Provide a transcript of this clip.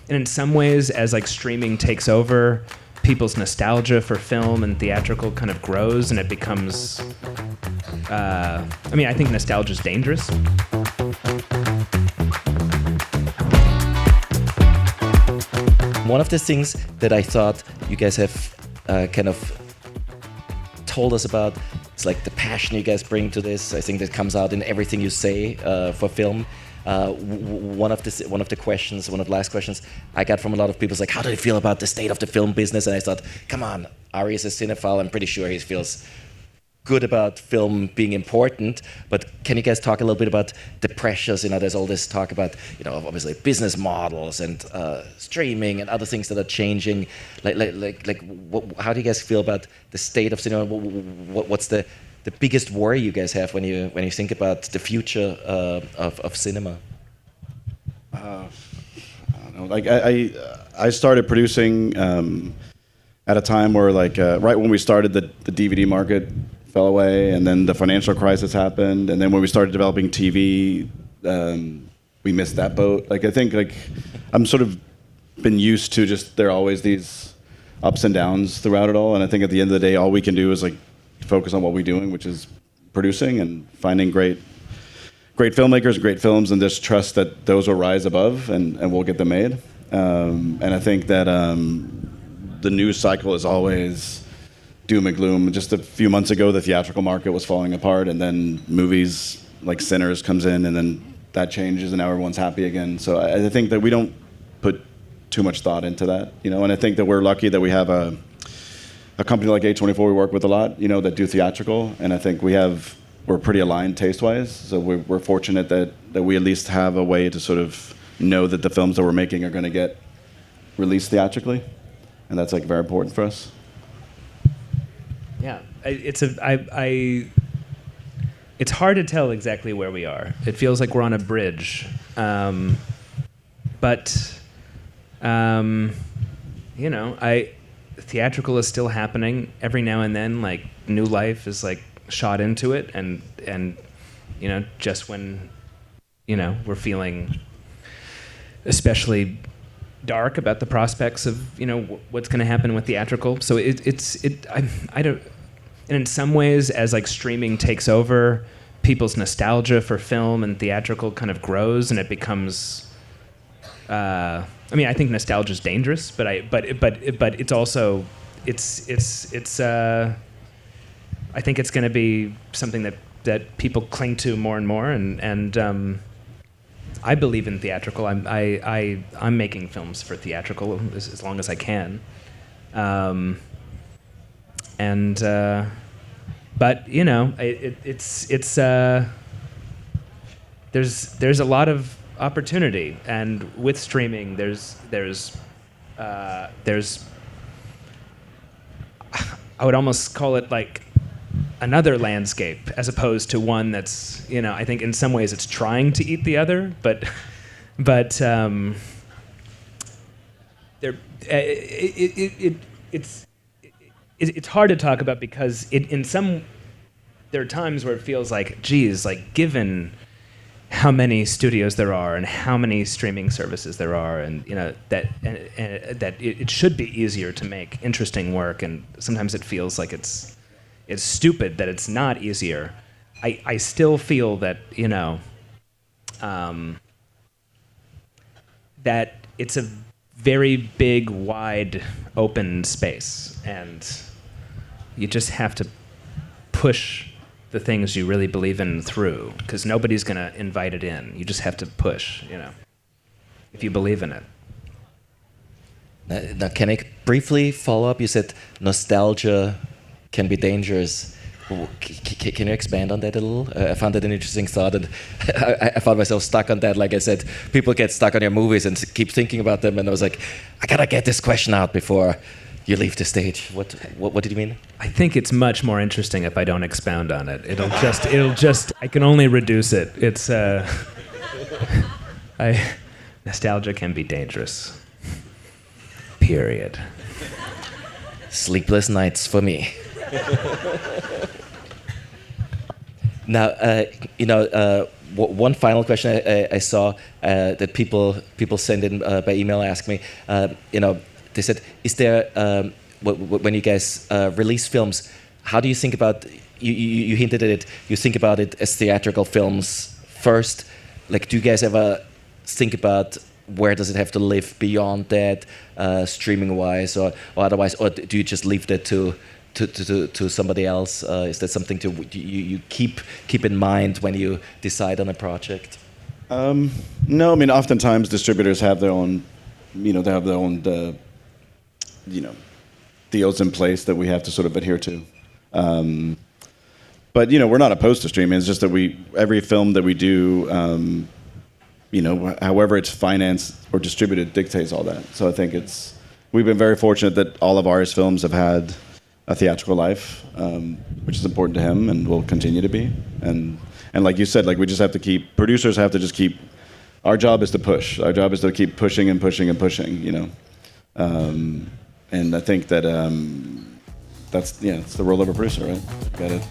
and in some ways, as like streaming takes over, people's nostalgia for film and theatrical kind of grows, and it becomes. I think nostalgia is dangerous. One of the things that I thought you guys have kind of told us about, it's like the passion you guys bring to this. I think that comes out in everything you say for film. One of the questions, one of the last questions I got from a lot of people is like, how do you feel about the state of the film business? And I thought, come on, Ari is a cinephile. I'm pretty sure he feels good about film being important, but can you guys talk a little bit about the pressures? There's all this talk about, obviously business models and streaming and other things that are changing. How do you guys feel about the state of cinema? What's the biggest worry you guys have when you think about the future of cinema? I don't know. I started producing at a time where right when we started the DVD market fell away, and then the financial crisis happened, and then when we started developing TV, we missed that boat. I think I'm sort of been used to just there are always these ups and downs throughout it all, and I think at the end of the day, all we can do is focus on what we're doing, which is producing and finding great filmmakers, great films, and just trust that those will rise above and we'll get them made. And I think that the news cycle is always doom and gloom. Just a few months ago, the theatrical market was falling apart, and then movies like Sinners comes in, and then that changes, and now everyone's happy again. So I think that we don't put too much thought into that, and I think that we're lucky that we have a company like A24 we work with a lot, that do theatrical, and I think we're pretty aligned taste-wise, so we're fortunate that we at least have a way to sort of know that the films that we're making are going to get released theatrically, and that's very important for us. Yeah, it's hard to tell exactly where we are. It feels like we're on a bridge, theatrical is still happening. Every now and then, new life is shot into it, and just when we're feeling especially dark about the prospects of what's going to happen with theatrical. So I don't. And in some ways, as streaming takes over, people's nostalgia for film and theatrical kind of grows, and it becomes. I think nostalgia is dangerous, but it's also it's. I think it's going to be something that people cling to more and more, and I believe in theatrical. I'm making films for theatrical as long as I can, but there's a lot of opportunity, and with streaming there's I would almost call it another landscape as opposed to one that's I think in some ways it's trying to eat the other, but it's hard to talk about because there are times where it feels given how many studios there are and how many streaming services there are, and that it should be easier to make interesting work, and sometimes it feels like it's stupid that it's not easier. I still feel that that it's a very big, wide, open space, and you just have to push the things you really believe in through, because nobody's going to invite it in. You just have to push, if you believe in it. Now, can I briefly follow up? You said nostalgia can be dangerous. Can you expand on that a little? I found that an interesting thought, and I found myself stuck on that. Like I said, people get stuck on your movies and keep thinking about them, and I was like, I gotta get this question out before you leave the stage. What did you mean? I think it's much more interesting if I don't expound on it. It'll just I can only reduce it. It's nostalgia can be dangerous. Period. Sleepless nights for me. Now, one final question I saw that people send in by email, ask me, they said, is there, when you guys release films, how do you think about, you hinted at it, you think about it as theatrical films first, like do you guys ever think about where does it have to live beyond that, streaming wise or otherwise, or do you just leave that to somebody else? Is that something you keep in mind when you decide on a project? No, I mean oftentimes distributors have their own, they have their own, deals in place that we have to sort of adhere to. But we're not opposed to streaming. It's just that every film that we do, however it's financed or distributed dictates all that. So I think we've been very fortunate that all of Ari's films have had a theatrical life, which is important to him and will continue to be. And like you said, like we just have to producers have to just keep, our job is to push. Our job is to keep pushing and pushing and pushing, and I think that it's the role of a producer, right? Got it.